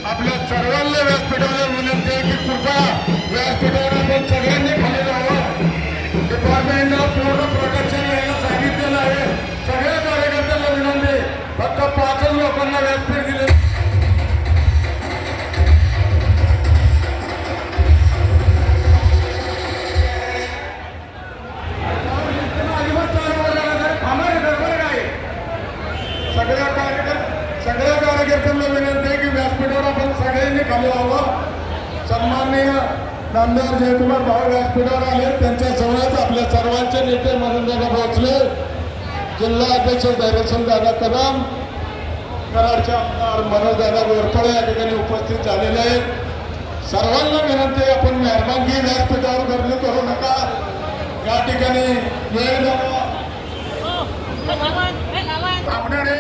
आपल्या सर्वांना व्यासपीठावर विनंती आहे की कृपया व्यासपीठावर आपण सगळ्यांनी खाली जावं. डिपार्टमेंटनं पूर्ण प्रोटेक्शन घ्यायला सांगितलेलं आहे. सगळ्या कार्यकर्त्यांना विनंती, फक्त 5च लोकांना व्यासपीठ दिले. सगळ्या कार्यकर्त्यांना विनंती आहे की व्यासपीठावर आपण सगळ्यांनी खाली व्हावं. सन्माननीय नामदार जयकुमार भाऊ व्यासपीठावर आले, त्यांच्या जवळच आपल्या सर्वांचे नेते मधुनदादा भोसले, जिल्हा अध्यक्ष धैर्यसिंग दादा कदम, कराडचे आमदार मनोजदादा घोरपडे या ठिकाणी उपस्थित झालेले आहेत. सर्वांना विनंती आहे, आपण मेहरबानगी व्यासपीठावर गर्दी करू नका. या ठिकाणी वेळ थांबणारे